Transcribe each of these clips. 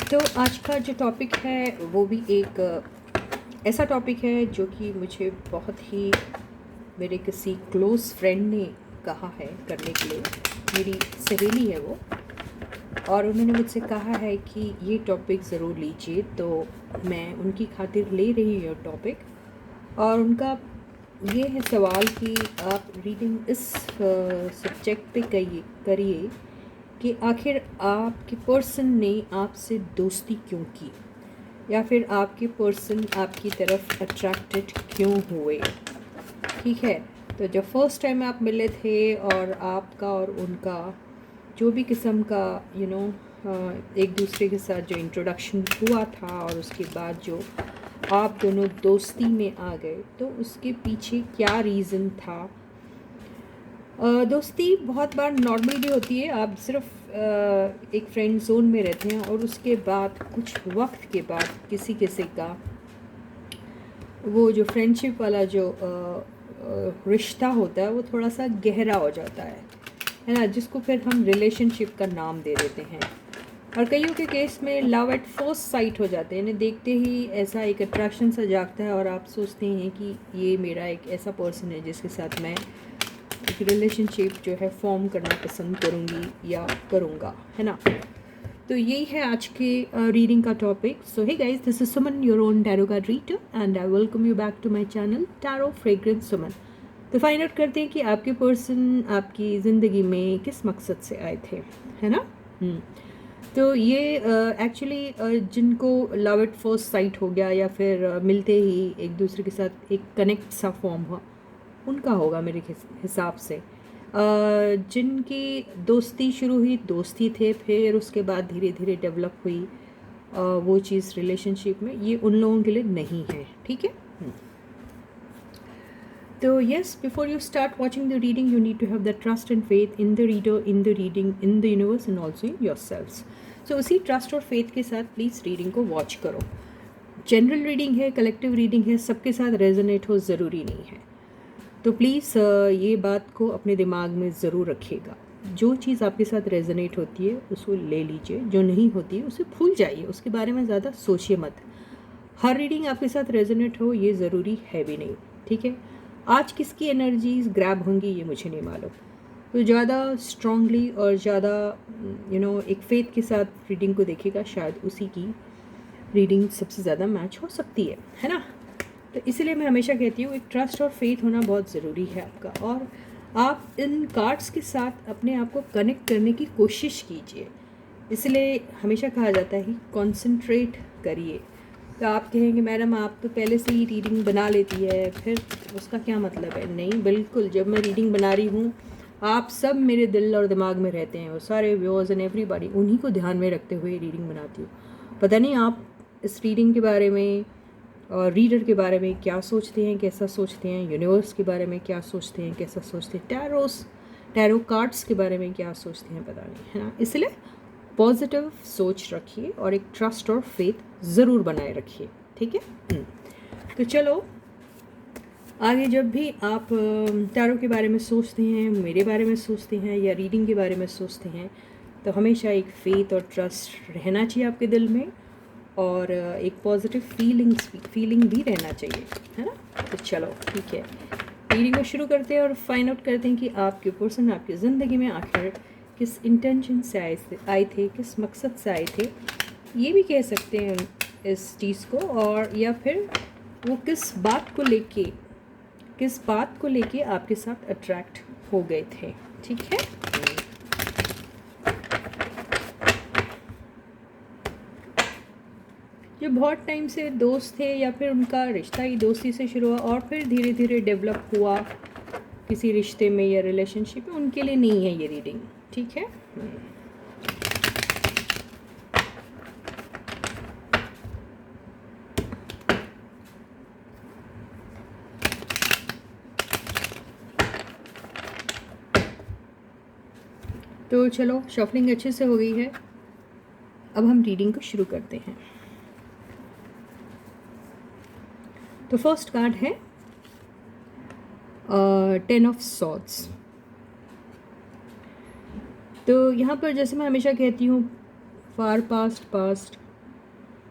तो आज का जो टॉपिक है वो भी एक ऐसा टॉपिक है जो कि मुझे बहुत ही मेरे किसी क्लोज़ फ्रेंड ने कहा है करने के लिए। मेरी सहेली है वो, और उन्होंने मुझसे कहा है कि ये टॉपिक ज़रूर लीजिए, तो मैं उनकी खातिर ले रही हूँ टॉपिक। और उनका ये है सवाल कि आप रीडिंग इस सब्जेक्ट पे करिए कि आखिर आपके पर्सन ने आपसे दोस्ती क्यों की, या फिर आपके पर्सन आपकी तरफ अट्रैक्टेड क्यों हुए। ठीक है, तो जब फर्स्ट टाइम आप मिले थे और आपका और उनका जो भी किस्म का एक दूसरे के साथ जो इंट्रोडक्शन हुआ था, और उसके बाद जो आप दोनों दोस्ती में आ गए, तो उसके पीछे क्या रीज़न था। दोस्ती बहुत बार नॉर्मल भी होती है। आप सिर्फ एक फ्रेंड जोन में रहते हैं और उसके बाद कुछ वक्त के बाद किसी किसी का वो जो फ्रेंडशिप वाला जो रिश्ता होता है वो थोड़ा सा गहरा हो जाता है ना, जिसको फिर हम रिलेशनशिप का नाम दे देते हैं। और कईयों के केस में लव एट फर्स्ट साइट हो जाते हैं, इन्हें देखते ही ऐसा एक अट्रैक्शन सा जागता है और आप सोचते हैं कि ये मेरा एक ऐसा पर्सन है जिसके साथ मैं एक रिलेशनशिप जो है फॉर्म करना पसंद करूँगी या करूँगा, है ना। तो यही है आज के रीडिंग का topic. So hey guys, this is Suman, your own tarot card reader, and I welcome you back to my channel tarot fragrance Suman. To find out करते हैं कि आपके पर्सन आपकी ज़िंदगी में किस मकसद से आए थे, है ना। तो ये एक्चुअली जिनको लव एट फर्स्ट साइट हो गया, या फिर मिलते ही एक दूसरे के साथ एक कनेक्ट सा फॉर्म हुआ, उनका होगा मेरे हिसाब से। जिनकी दोस्ती शुरू हुई दोस्ती थे, फिर उसके बाद धीरे धीरे डेवलप हुई वो चीज़ रिलेशनशिप में, ये उन लोगों के लिए नहीं है। ठीक है। तो yes, before you start watching the reading you need to have the trust and faith in the reader, in the reading, in the universe and also in your selves. So उसी ट्रस्ट और faith के साथ please reading को watch करो। General reading है, collective reading है, सबके साथ रेजोनेट हो ज़रूरी नहीं है। तो प्लीज़ ये बात को अपने दिमाग में ज़रूर रखिएगा। जो चीज़ आपके साथ रेजोनेट होती है उसको ले लीजिए, जो नहीं होती है उसे भूल जाइए, उसके बारे में ज़्यादा सोचिए मत। हर रीडिंग आपके साथ रेजोनेट हो ये ज़रूरी है भी नहीं। ठीक है, आज किसकी एनर्जीज ग्रैब होंगी ये मुझे नहीं मालूम। तो ज़्यादा स्ट्रांगली और ज़्यादा एक फेथ के साथ रीडिंग को देखिएगा, शायद उसी की रीडिंग सबसे ज़्यादा मैच हो सकती है ना। तो इसलिए मैं हमेशा कहती हूँ एक ट्रस्ट और फेथ होना बहुत ज़रूरी है आपका, और आप इन कार्ड्स के साथ अपने आप को कनेक्ट करने की कोशिश कीजिए। इसलिए हमेशा कहा जाता है कि कॉन्सेंट्रेट करिए। तो आप कहेंगे मैडम आप तो पहले से ही रीडिंग बना लेती है, फिर उसका क्या मतलब है। नहीं, बिल्कुल, जब मैं रीडिंग बना रही हूँ आप सब मेरे दिल और दिमाग में रहते हैं, वो सारे व्यूअर्स एंड एवरीबॉडी, उन्हीं को ध्यान में रखते हुए रीडिंग बनाती हूँ। पता नहीं आप इस रीडिंग के बारे में और रीडर के बारे में क्या सोचते हैं, कैसा सोचते हैं, यूनिवर्स के बारे में क्या सोचते हैं, कैसा सोचते हैं, टैरो कार्ड्स के बारे में क्या सोचते हैं, पता नहीं, है ना। इसलिए पॉजिटिव सोच रखिए और एक ट्रस्ट और फेथ ज़रूर बनाए रखिए। ठीक है। तो चलो आगे, जब भी आप टैरो के बारे में सोचते हैं, मेरे बारे में सोचते हैं, या रीडिंग के बारे में सोचते हैं, तो हमेशा एक फेथ और ट्रस्ट रहना चाहिए आपके दिल में, और एक पॉजिटिव फीलिंग भी रहना चाहिए, है ना। तो चलो ठीक है, रीडिंग को शुरू करते हैं और फाइंड आउट करते हैं कि आपके पर्सन आपकी ज़िंदगी में आखिर किस इंटेंशन से आए थे, किस मकसद से आए थे, ये भी कह सकते हैं इस चीज़ को, और या फिर वो किस बात को लेके आपके साथ अट्रैक्ट हो गए थे। ठीक है। जो बहुत टाइम से दोस्त थे, या फिर उनका रिश्ता ही दोस्ती से शुरू हुआ और फिर धीरे धीरे डेवलप हुआ किसी रिश्ते में या रिलेशनशिप में, उनके लिए नहीं है ये रीडिंग। ठीक है। तो चलो, शफलिंग अच्छे से हो गई है, अब हम रीडिंग को शुरू करते हैं। तो फर्स्ट कार्ड है 10 ऑफ सॉर्ड्स। तो यहाँ पर जैसे मैं हमेशा कहती हूँ, far past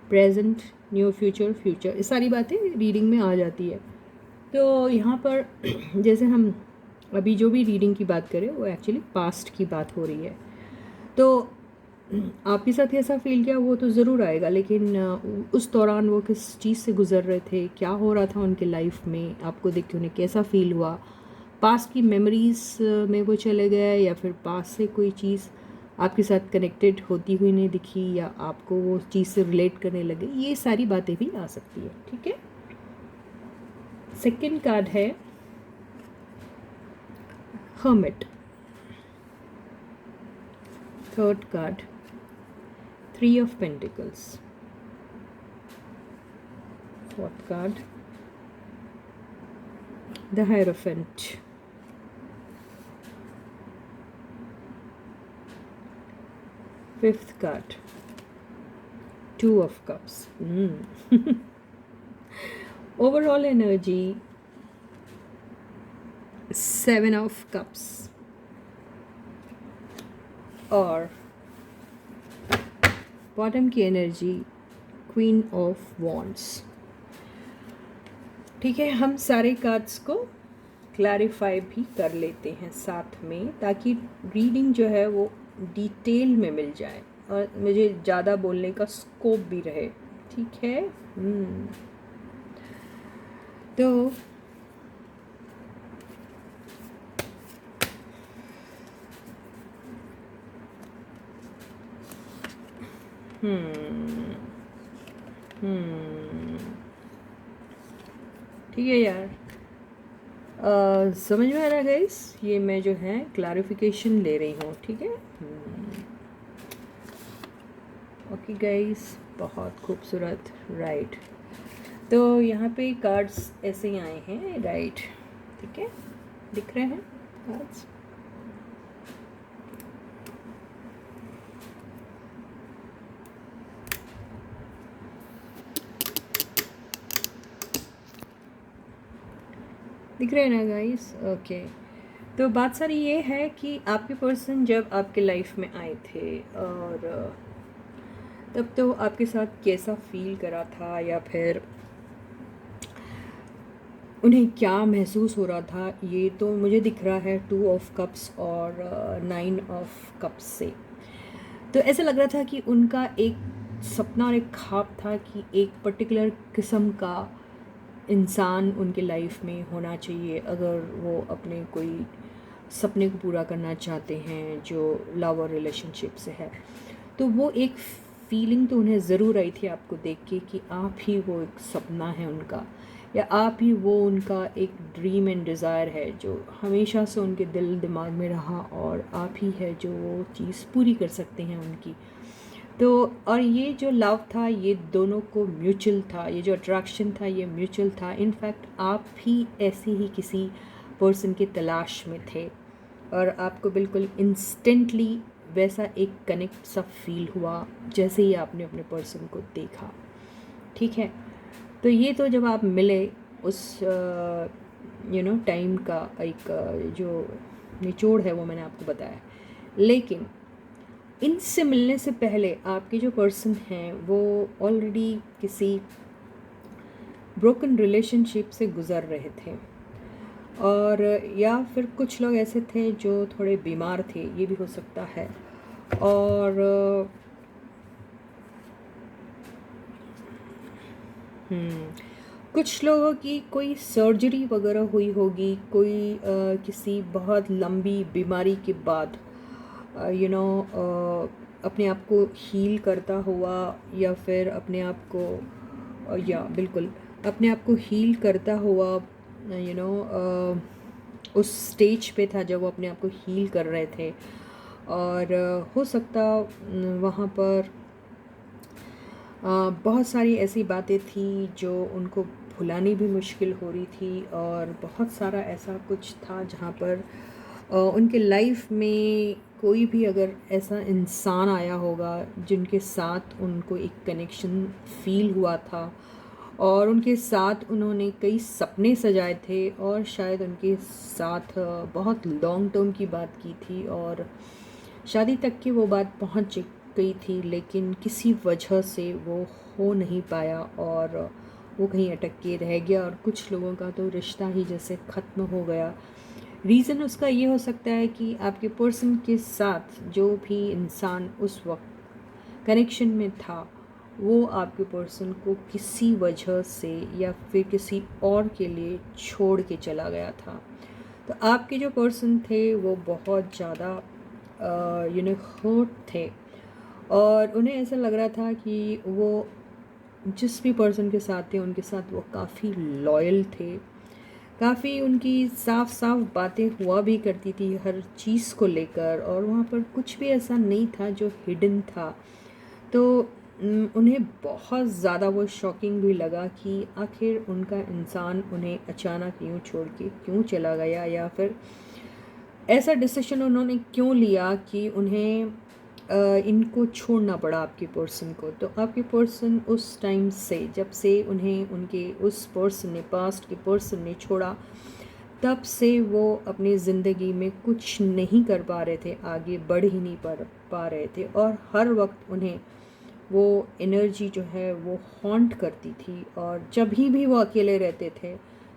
present, new future, future, ये सारी बातें रीडिंग में आ जाती है। तो यहाँ पर जैसे हम अभी जो भी रीडिंग की बात करें वो एक्चुअली पास्ट की बात हो रही है। तो आपके साथ कैसा फील किया वो तो ज़रूर आएगा, लेकिन उस दौरान वो किस चीज़ से गुज़र रहे थे, क्या हो रहा था उनके लाइफ में, आपको देख के उन्हें कैसा फील हुआ, पास्ट की मेमोरीज में वो चले गए या फिर पास्ट से कोई चीज़ आपके साथ कनेक्टेड होती हुई नहीं दिखी या आपको वो चीज़ से रिलेट करने लगे, ये सारी बातें भी आ सकती है। ठीक है। सेकंड कार्ड है hermit. Third card Three of Pentacles. Fourth card, the Hierophant. Fifth card, Two of Cups. Overall energy, Seven of Cups. और बॉटम की एनर्जी, क्वीन ऑफ वॉन्ड्स। ठीक है, हम सारे कार्ड्स को क्लैरिफाई भी कर लेते हैं साथ में, ताकि रीडिंग जो है वो डिटेल में मिल जाए और मुझे ज़्यादा बोलने का स्कोप भी रहे। ठीक है। तो ठीक है यार, समझ में आ रहा है गाइस, ये मैं जो है क्लैरिफिकेशन ले रही हूँ। ठीक है। ओके गाइस, बहुत खूबसूरत। राइट, तो यहाँ पे कार्ड्स ऐसे ही आए हैं। राइट, ठीक है, दिख रहे हैं कार्ड्स। दिख रहे हैं ना गाइस? ओके। तो बात सारी ये है कि आपके पर्सन जब आपके लाइफ में आए थे और तब तो आपके साथ कैसा फील करा था या फिर उन्हें क्या महसूस हो रहा था, ये तो मुझे दिख रहा है 2 ऑफ कप्स और 9 ऑफ कप्स से। तो ऐसा लग रहा था कि उनका एक सपना और एक ख्वाब था कि एक पर्टिकुलर किस्म का इंसान उनके लाइफ में होना चाहिए अगर वो अपने कोई सपने को पूरा करना चाहते हैं जो लव और रिलेशनशिप से है। तो वो एक फीलिंग तो उन्हें ज़रूर आई थी आपको देख के कि आप ही वो एक सपना है उनका, या आप ही वो उनका एक ड्रीम एंड डिज़ायर है जो हमेशा से उनके दिल दिमाग में रहा, और आप ही है जो वो चीज़ पूरी कर सकते हैं उनकी। तो और ये जो लव था ये दोनों को म्यूचुअल था, ये जो अट्रैक्शन था ये म्यूचुअल था। इनफैक्ट आप भी ऐसे ही किसी पर्सन की तलाश में थे और आपको बिल्कुल इंस्टेंटली वैसा एक कनेक्ट सा फील हुआ जैसे ही आपने अपने पर्सन को देखा। ठीक है। तो ये तो जब आप मिले उस टाइम का एक जो निचोड़ है वो मैंने आपको बताया। लेकिन इनसे मिलने से पहले आपके जो पर्सन हैं वो ऑलरेडी किसी ब्रोकन रिलेशनशिप से गुज़र रहे थे, और या फिर कुछ लोग ऐसे थे जो थोड़े बीमार थे, ये भी हो सकता है। और कुछ लोगों की कोई सर्जरी वगैरह हुई होगी, कोई किसी बहुत लंबी बीमारी के बाद अपने आप को हील करता हुआ, या फिर अपने आप को या बिल्कुल अपने आप को हील करता हुआ उस स्टेज पे था जब वो अपने आप को हील कर रहे थे। और हो सकता वहाँ पर बहुत सारी ऐसी बातें थी जो उनको भुलानी भी मुश्किल हो रही थी, और बहुत सारा ऐसा कुछ था जहाँ पर उनके लाइफ में कोई भी अगर ऐसा इंसान आया होगा जिनके साथ उनको एक कनेक्शन फील हुआ था, और उनके साथ उन्होंने कई सपने सजाए थे, और शायद उनके साथ बहुत लॉन्ग टर्म की बात की थी, और शादी तक की वो बात पहुंच गई थी, लेकिन किसी वजह से वो हो नहीं पाया और वो कहीं अटक के रह गया, और कुछ लोगों का तो रिश्ता ही जैसे ख़त्म हो गया। रीज़न उसका ये हो सकता है कि आपके पर्सन के साथ जो भी इंसान उस वक्त कनेक्शन में था, वो आपके पर्सन को किसी वजह से या फिर किसी और के लिए छोड़ के चला गया था। तो आपके जो पर्सन थे वो बहुत ज़्यादा हर्ट थे, और उन्हें ऐसा लग रहा था कि वो जिस भी पर्सन के साथ थे उनके साथ वो काफ़ी लॉयल थे, काफ़ी उनकी साफ साफ बातें हुआ भी करती थी हर चीज़ को लेकर, और वहाँ पर कुछ भी ऐसा नहीं था जो हिडन था। तो उन्हें बहुत ज़्यादा वो शॉकिंग भी लगा कि आखिर उनका इंसान उन्हें अचानक यूँ छोड़ के क्यों चला गया, या फिर ऐसा डिसीजन उन्होंने क्यों लिया कि उन्हें इनको छोड़ना पड़ा आपके पर्सन को। तो आपके पर्सन उस टाइम से, जब से उन्हें उनके उस पर्सन ने, पास्ट के पर्सन ने छोड़ा, तब से वो अपनी ज़िंदगी में कुछ नहीं कर पा रहे थे, आगे बढ़ ही नहीं पा रहे थे, और हर वक्त उन्हें वो एनर्जी जो है वो हॉन्ट करती थी, और जब भी वो अकेले रहते थे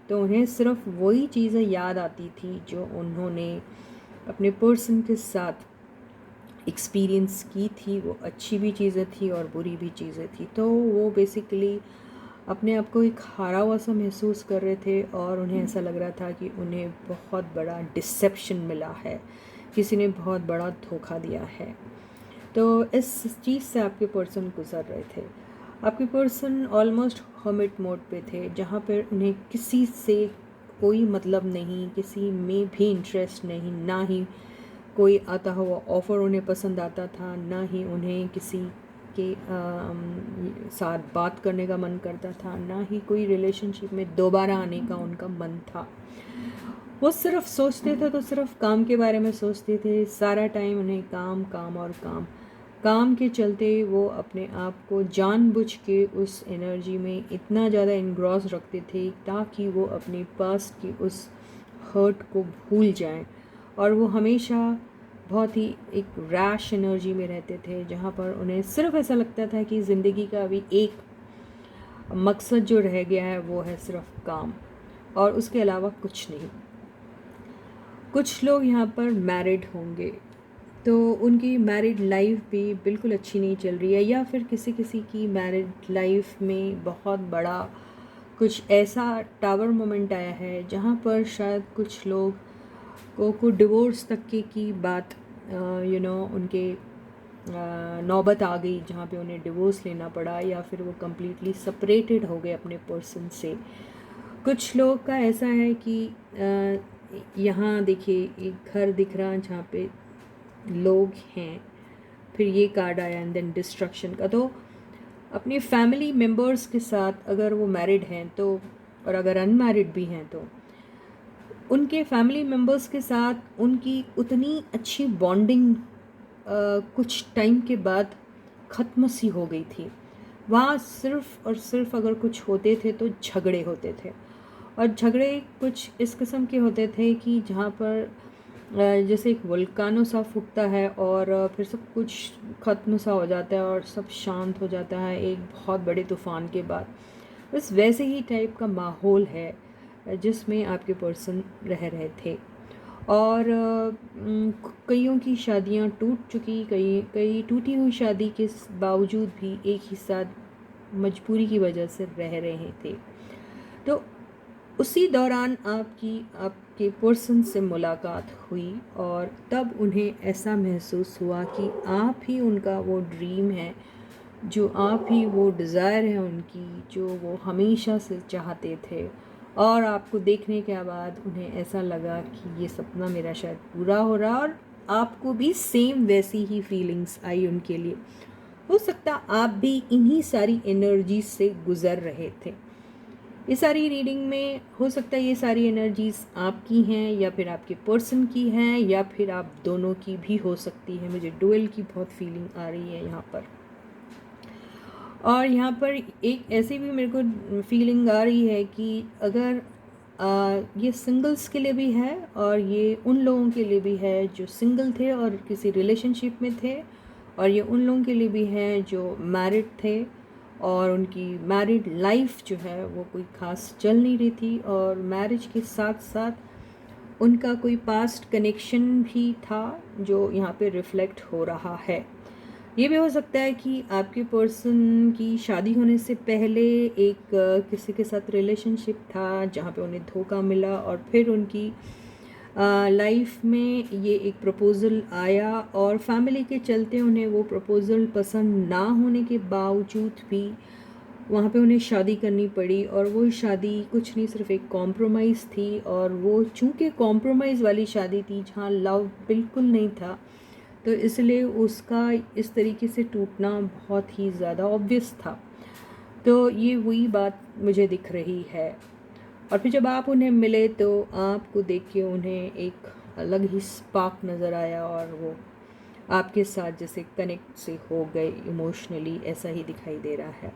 तो उन्हें सिर्फ वही चीज़ें याद आती थी जो उन्होंने अपने पर्सन के साथ एक्सपीरियंस की थी। वो अच्छी भी चीज़ें थी और बुरी भी चीज़ें थी। तो वो बेसिकली अपने आप को एक हारा हुआ सा महसूस कर रहे थे, और उन्हें ऐसा लग रहा था कि उन्हें बहुत बड़ा डिसेप्शन मिला है, किसी ने बहुत बड़ा धोखा दिया है। तो इस चीज़ से आपके पर्सन गुजर रहे थे। आपके पर्सन ऑलमोस्ट हर्मिट मोड पे थे, जहाँ पर उन्हें किसी से कोई मतलब नहीं, किसी में भी इंटरेस्ट नहीं, ना ही कोई आता हुआ ऑफ़र उन्हें पसंद आता था, ना ही उन्हें किसी के साथ बात करने का मन करता था, ना ही कोई रिलेशनशिप में दोबारा आने का उनका मन था। वो सिर्फ सोचते थे तो सिर्फ काम के बारे में सोचते थे, सारा टाइम उन्हें काम काम और काम। काम के चलते वो अपने आप को जानबूझ के उस एनर्जी में इतना ज़्यादा इन्ग्रॉस रखते थे ताकि वो अपने पास्ट की उस हर्ट को भूल जाएं, और वो हमेशा बहुत ही एक रैश एनर्जी में रहते थे, जहाँ पर उन्हें सिर्फ ऐसा लगता था कि ज़िंदगी का अभी एक मकसद जो रह गया है वो है सिर्फ काम, और उसके अलावा कुछ नहीं। कुछ लोग यहाँ पर मैरिड होंगे, तो उनकी मैरिड लाइफ भी बिल्कुल अच्छी नहीं चल रही है, या फिर किसी किसी की मैरिड लाइफ में बहुत बड़ा कुछ ऐसा टावर मोमेंट आया है जहाँ पर शायद कुछ लोग को डिवोर्स तक की बात उनके नौबत आ गई, जहाँ पे उन्हें डिवोर्स लेना पड़ा, या फिर वो कम्प्लीटली सेपरेटेड हो गए अपने पर्सन से। कुछ लोग का ऐसा है कि यहाँ देखिए एक घर दिख रहा है जहाँ पे लोग हैं, फिर ये कार्ड आया एंड देन डिस्ट्रक्शन का। तो अपनी फैमिली मेम्बर्स के साथ अगर वो मैरिड हैं तो, और अगर अनमैरिड भी हैं तो, उनके फैमिली मेम्बर्स के साथ उनकी उतनी अच्छी बॉन्डिंग कुछ टाइम के बाद ख़त्म सी हो गई थी। वहाँ सिर्फ़ और सिर्फ अगर कुछ होते थे तो झगड़े होते थे, और झगड़े कुछ इस किस्म के होते थे कि जहाँ पर जैसे एक वोल्कानो सा फूटता है और फिर सब कुछ ख़त्म सा हो जाता है और सब शांत हो जाता है एक बहुत बड़े तूफ़ान के बाद। बस वैसे ही टाइप का माहौल है जिसमें आपके पर्सन रह रहे थे। और कईयों की शादियां टूट चुकी, कई टूटी हुई शादी के बावजूद भी एक ही साथ मजबूरी की वजह से रह रहे थे। तो उसी दौरान आपके पर्सन से मुलाकात हुई, और तब उन्हें ऐसा महसूस हुआ कि आप ही उनका वो ड्रीम है, जो आप ही वो डिज़ायर है उनकी, जो वो हमेशा से चाहते थे। और आपको देखने के बाद उन्हें ऐसा लगा कि ये सपना मेरा शायद पूरा हो रहा, और आपको भी सेम वैसी ही फीलिंग्स आई उनके लिए। हो सकता आप भी इन्हीं सारी एनर्जीज से गुज़र रहे थे। ये सारी रीडिंग में हो सकता है ये सारी एनर्जीज़ आपकी हैं, या फिर आपके पर्सन की हैं, या फिर आप दोनों की भी हो सकती है। मुझे डुअल की बहुत फीलिंग आ रही है यहाँ पर। और यहाँ पर एक ऐसी भी मेरे को फीलिंग आ रही है कि अगर ये सिंगल्स के लिए भी है, और ये उन लोगों के लिए भी है जो सिंगल थे और किसी रिलेशनशिप में थे, और ये उन लोगों के लिए भी है जो मैरिड थे और उनकी मैरिड लाइफ जो है वो कोई ख़ास चल नहीं रही थी, और मैरिज के साथ साथ उनका कोई पास्ट कनेक्शन भी था जो यहाँ पे रिफ्लेक्ट हो रहा है। ये भी हो सकता है कि आपके पर्सन की शादी होने से पहले एक किसी के साथ रिलेशनशिप था जहाँ पे उन्हें धोखा मिला, और फिर उनकी लाइफ में ये एक प्रपोज़ल आया और फैमिली के चलते उन्हें वो प्रपोज़ल पसंद ना होने के बावजूद भी वहाँ पे उन्हें शादी करनी पड़ी। और वो शादी कुछ नहीं, सिर्फ एक कॉम्प्रोमाइज़ थी, और वो चूँकि कॉम्प्रोमाइज़ वाली शादी थी जहाँ लव बिल्कुल नहीं था, तो इसलिए उसका इस तरीके से टूटना बहुत ही ज़्यादा ऑब्वियस था। तो ये वही बात मुझे दिख रही है। और फिर जब आप उन्हें मिले तो आपको देख के उन्हें एक अलग ही स्पार्क नज़र आया, और वो आपके साथ जैसे कनेक्ट से हो गए इमोशनली, ऐसा ही दिखाई दे रहा है।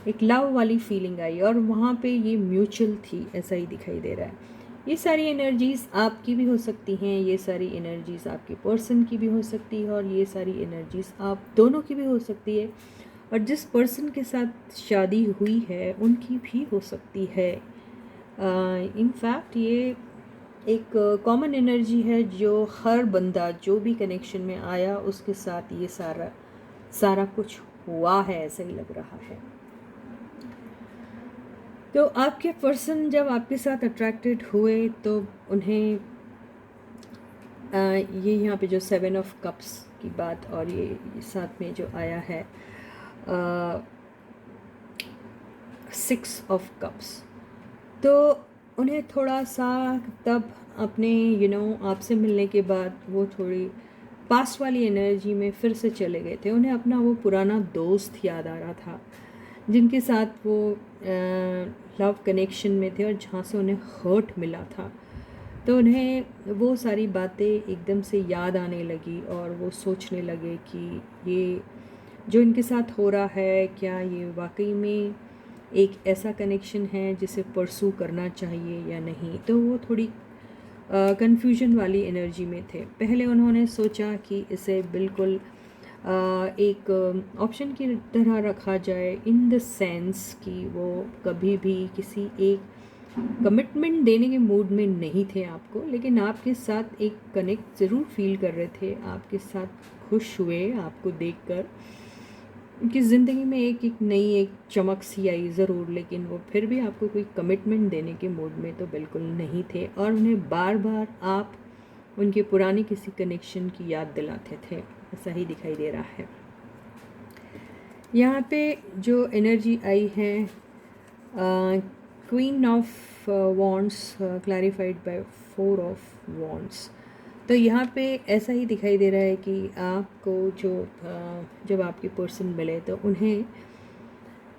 एक लव वाली फीलिंग आई और वहाँ पे ये म्यूचुअल थी, ऐसा ही दिखाई दे रहा है। ये सारी एनर्जीज़ आपकी भी हो सकती हैं, ये सारी एनर्जीज़ आपके पर्सन की भी हो सकती है, और ये सारी एनर्जीज़ आप दोनों की भी हो सकती है, और जिस पर्सन के साथ शादी हुई है उनकी भी हो सकती है। इनफैक्ट ये एक कॉमन एनर्जी है जो हर बंदा जो भी कनेक्शन में आया उसके साथ ये सारा कुछ हुआ है, ऐसा ही लग रहा है। तो आपके पर्सन जब आपके साथ अट्रैक्टेड हुए तो उन्हें ये यहाँ पे जो 7 ऑफ कप्स की बात और ये साथ में जो आया है 6 ऑफ कप्स, तो उन्हें थोड़ा सा तब अपने आपसे मिलने के बाद वो थोड़ी पास्ट वाली एनर्जी में फिर से चले गए थे। उन्हें अपना वो पुराना दोस्त याद आ रहा था जिनके साथ वो लव कनेक्शन में थे और जहाँ से उन्हें हर्ट मिला था। तो उन्हें वो सारी बातें एकदम से याद आने लगी और वो सोचने लगे कि ये जो इनके साथ हो रहा है, क्या ये वाकई में एक ऐसा कनेक्शन है जिसे परसू करना चाहिए या नहीं। तो वो थोड़ी कन्फ्यूजन वाली एनर्जी में थे। पहले उन्होंने सोचा कि इसे बिल्कुल एक ऑप्शन की तरह रखा जाए, इन द सेंस कि वो कभी भी किसी एक कमिटमेंट देने के मूड में नहीं थे आपको, लेकिन आपके साथ एक कनेक्ट ज़रूर फील कर रहे थे, आपके साथ खुश हुए आपको देखकर। उनकी ज़िंदगी में एक नई एक चमक सी आई ज़रूर, लेकिन वो फिर भी आपको कोई कमिटमेंट देने के मूड में तो बिल्कुल नहीं थे, और उन्हें बार बार आप उनके पुराने किसी कनेक्शन की याद दिलाते थे, ऐसा ही दिखाई दे रहा है। यहाँ पे जो एनर्जी आई है queen of wands clarified by 4 of wands, तो यहाँ पे ऐसा ही दिखाई दे रहा है कि आपको जब आपके पर्सन मिले तो उन्हें,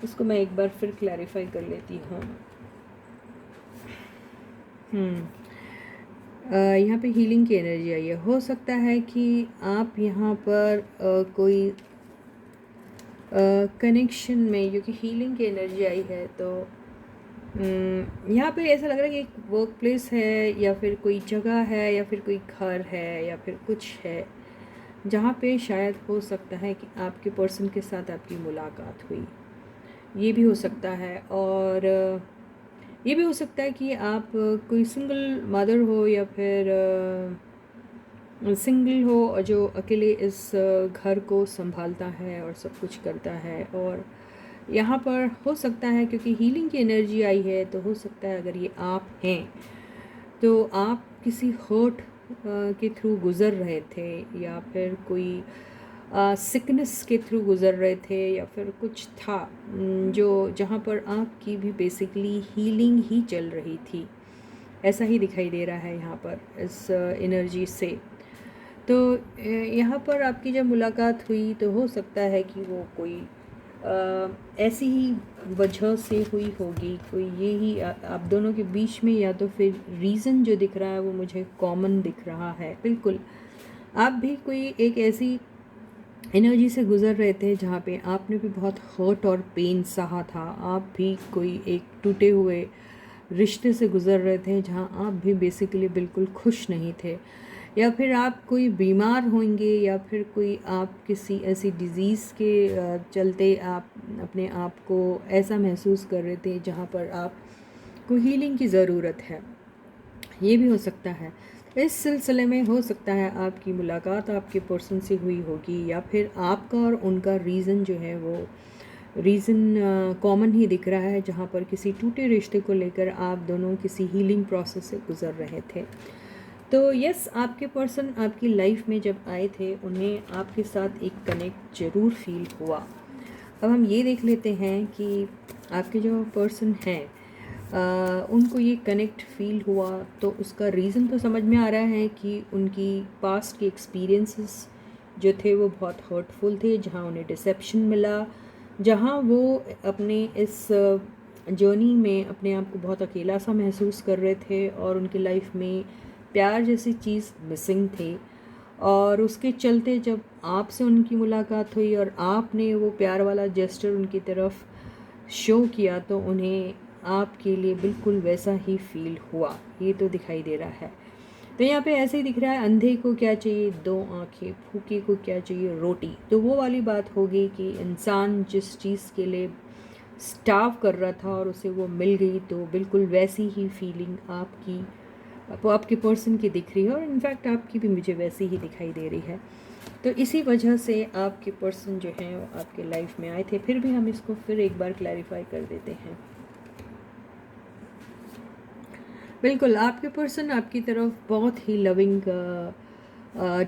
इसको मैं एक बार फिर क्लैरिफाई कर लेती हूँ। यहाँ पे हीलिंग की एनर्जी आई है। हो सकता है कि आप यहाँ पर कोई कनेक्शन में, क्योंकि हीलिंग की एनर्जी आई है, तो यहाँ पे ऐसा लग रहा है कि एक वर्क प्लेस है या फिर कोई जगह है या फिर कोई घर है या फिर कुछ है जहाँ पे शायद हो सकता है कि आपके पर्सन के साथ आपकी मुलाकात हुई। ये भी हो सकता है, और ये भी हो सकता है कि आप कोई सिंगल मदर हो या फिर सिंगल हो जो अकेले इस घर को संभालता है और सब कुछ करता है। और यहाँ पर हो सकता है, क्योंकि हीलिंग की एनर्जी आई है, तो हो सकता है अगर ये आप हैं तो आप किसी हर्ट के थ्रू गुज़र रहे थे, या फिर कोई सिकनेस के थ्रू गुज़र रहे थे, या फिर कुछ था जो जहाँ पर आपकी भी बेसिकली हीलिंग ही चल रही थी, ऐसा ही दिखाई दे रहा है यहाँ पर इस एनर्जी से। तो यहाँ पर आपकी जब मुलाकात हुई तो हो सकता है कि वो कोई ऐसी ही वजह से हुई होगी, कोई ये ही आप दोनों के बीच में, या तो फिर रीज़न जो दिख रहा है वो मुझे कॉमन दिख रहा है। बिल्कुल आप भी कोई एक ऐसी एनर्जी से गुज़र रहे थे जहाँ पे आपने भी बहुत हर्ट और पेन सहा था। आप भी कोई एक टूटे हुए रिश्ते से गुज़र रहे थे जहाँ आप भी बेसिकली बिल्कुल खुश नहीं थे। या फिर आप कोई बीमार होंगे, या फिर कोई आप किसी ऐसी डिज़ीज़ के चलते आप अपने आप को ऐसा महसूस कर रहे थे जहाँ पर आपको हीलिंग की ज़रूरत है, ये भी हो सकता है। इस सिलसिले में हो सकता है आपकी मुलाकात आपके पर्सन से हुई होगी, या फिर आपका और उनका रीज़न जो है वो रीज़न कॉमन ही दिख रहा है, जहाँ पर किसी टूटे रिश्ते को लेकर आप दोनों किसी हीलिंग प्रोसेस से गुज़र रहे थे। तो यस, आपके पर्सन आपकी लाइफ में जब आए थे उन्हें आपके साथ एक कनेक्ट ज़रूर फील हुआ। अब हम ये देख लेते हैं कि आपके जो पर्सन हैं उनको ये कनेक्ट फील हुआ, तो उसका रीज़न तो समझ में आ रहा है कि उनकी पास्ट के एक्सपीरियंसेस जो थे वो बहुत हर्टफुल थे, जहाँ उन्हें डिसेप्शन मिला, जहाँ वो अपने इस जर्नी में अपने आप को बहुत अकेला सा महसूस कर रहे थे और उनकी लाइफ में प्यार जैसी चीज़ मिसिंग थी। और उसके चलते जब आपसे उनकी मुलाकात हुई और आपने वो प्यार वाला जेस्चर उनकी तरफ शो किया, तो उन्हें आपके लिए बिल्कुल वैसा ही फील हुआ, ये तो दिखाई दे रहा है। तो यहाँ पे ऐसे ही दिख रहा है, अंधे को क्या चाहिए दो आंखें, भूखे को क्या चाहिए रोटी। तो वो वाली बात होगी कि इंसान जिस चीज़ के लिए स्टार्व कर रहा था और उसे वो मिल गई, तो बिल्कुल वैसी ही फीलिंग आपके पर्सन की दिख रही है, और इनफैक्ट आपकी भी मुझे वैसी ही दिखाई दे रही है। तो इसी वजह से आपके पर्सन जो हैं वो आपके लाइफ में आए थे। फिर भी हम इसको फिर एक बार क्लैरिफाई कर देते हैं। बिल्कुल आपके पर्सन आपकी तरफ बहुत ही लविंग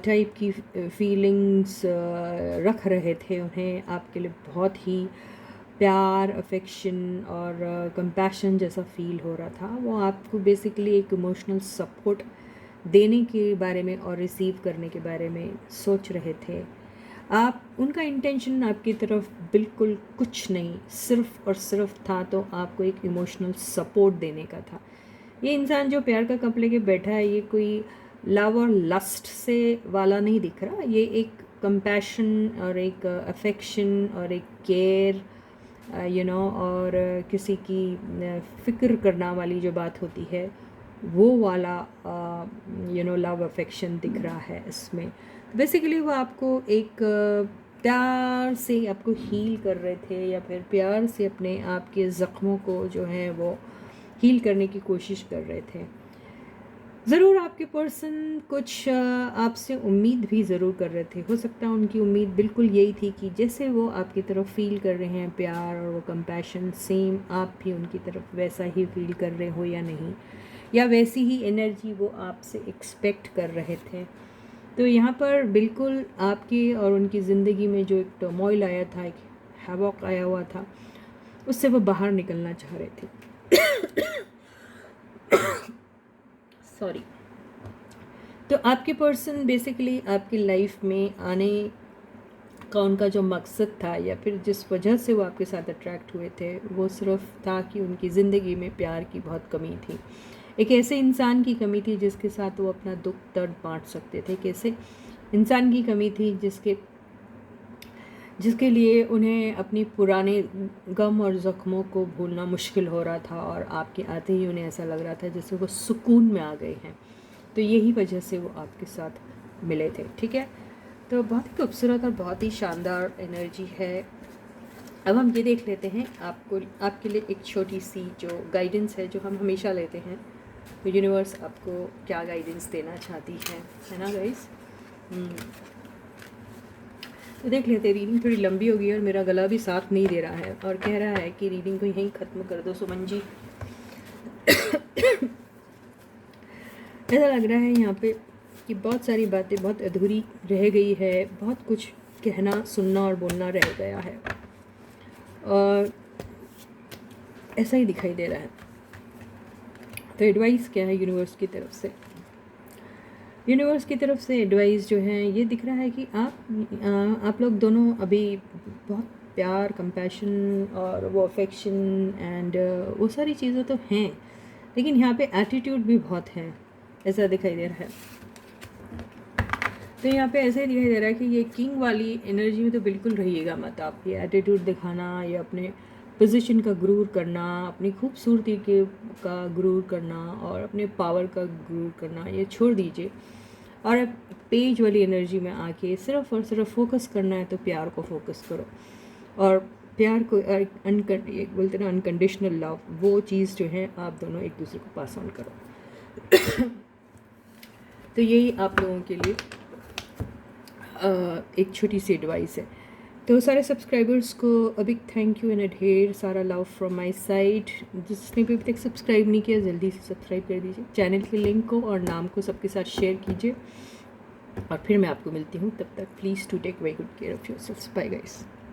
टाइप की फीलिंग्स रख रहे थे। उन्हें आपके लिए बहुत ही प्यार, अफेक्शन और कंपैशन जैसा फील हो रहा था। वो आपको बेसिकली एक इमोशनल सपोर्ट देने के बारे में और रिसीव करने के बारे में सोच रहे थे। आप उनका इंटेंशन आपकी तरफ बिल्कुल कुछ नहीं, सिर्फ और सिर्फ था तो आपको एक इमोशनल सपोर्ट देने का था। ये इंसान जो प्यार का कप लेके बैठा है, ये कोई लव और लस्ट से वाला नहीं दिख रहा। ये एक कंपैशन और एक अफेक्शन और एक केयर और किसी की फ़िक्र करना वाली जो बात होती है, वो वाला लव अफेक्शन दिख रहा है इसमें। बेसिकली वो आपको एक प्यार से आपको हील कर रहे थे, या फिर प्यार से अपने आप के ज़ख्मों को जो है वो हील करने की कोशिश कर रहे थे। ज़रूर आपके पर्सन कुछ आपसे उम्मीद भी ज़रूर कर रहे थे। हो सकता है उनकी उम्मीद बिल्कुल यही थी कि जैसे वो आपकी तरफ फ़ील कर रहे हैं प्यार और वो कंपैशन, सेम आप भी उनकी तरफ वैसा ही फ़ील कर रहे हो या नहीं, या वैसी ही एनर्जी वो आपसे एक्सपेक्ट कर रहे थे। तो यहाँ पर बिल्कुल आपकी और उनकी ज़िंदगी में जो एक टर्मोइल आया था, एक हैवॉक आया हुआ था, उससे वो बाहर निकलना चाह रहे थे। सॉरी। तो आपके पर्सन बेसिकली आपकी लाइफ में आने का उनका जो मकसद था, या फिर जिस वजह से वो आपके साथ अट्रैक्ट हुए थे, वो सिर्फ था कि उनकी ज़िंदगी में प्यार की बहुत कमी थी। एक ऐसे इंसान की कमी थी जिसके साथ वो अपना दुख दर्द बांट सकते थे। कैसे इंसान की कमी थी जिसके लिए उन्हें अपनी पुराने गम और ज़ख्मों को भूलना मुश्किल हो रहा था, और आपके आते ही उन्हें ऐसा लग रहा था जैसे वो सुकून में आ गए हैं। तो यही वजह से वो आपके साथ मिले थे। ठीक है, तो बहुत ही खूबसूरत और बहुत ही शानदार एनर्जी है। अब हम ये देख लेते हैं आपके लिए एक छोटी सी जो गाइडेंस है जो हम हमेशा लेते हैं। तो यूनिवर्स आपको क्या गाइडेंस देना चाहती है ना गाइस। तो देख लेते हैं। रीडिंग थोड़ी लंबी हो गई और मेरा गला भी साथ नहीं दे रहा है, और कह रहा है कि रीडिंग को यहीं ख़त्म कर दो सुमन जी। ऐसा लग रहा है यहाँ पे कि बहुत सारी बातें बहुत अधूरी रह गई है, बहुत कुछ कहना, सुनना और बोलना रह गया है, और ऐसा ही दिखाई दे रहा है। तो एडवाइस क्या है यूनिवर्स की तरफ से? यूनिवर्स की तरफ से एडवाइस जो है ये दिख रहा है कि आप लोग दोनों अभी बहुत प्यार, कंपैशन और वो अफेक्शन एंड वो सारी चीज़ें तो हैं, लेकिन यहाँ पे एटीट्यूड भी बहुत है, ऐसा दिखाई दे रहा है। तो यहाँ पे ऐसा ही दिखाई दे रहा है कि ये किंग वाली एनर्जी में तो बिल्कुल रहिएगा मत आप। ये एटीट्यूड दिखाना या अपने पोजीशन का गुरूर करना, अपनी खूबसूरती का गुरूर करना और अपने पावर का गुरूर करना, ये छोड़ दीजिए। और अब पेज वाली एनर्जी में आके सिर्फ और सिर्फ फोकस करना है तो प्यार को फोकस करो, और प्यार को एक बोलते ना अनकंडीशनल लव, वो चीज़ जो है आप दोनों एक दूसरे को पास ऑन करो। तो यही आप लोगों के लिए एक छोटी सी एडवाइस है। तो सारे सब्सक्राइबर्स को अभी थैंक यू एंड ढेर सारा लव फ्रॉम माय साइड। जिसने भी अभी तक सब्सक्राइब नहीं किया जल्दी से सब्सक्राइब कर दीजिए, चैनल के लिंक को और नाम को सबके साथ शेयर कीजिए, और फिर मैं आपको मिलती हूँ। तब तक please to take very good care of yourself. Bye guys.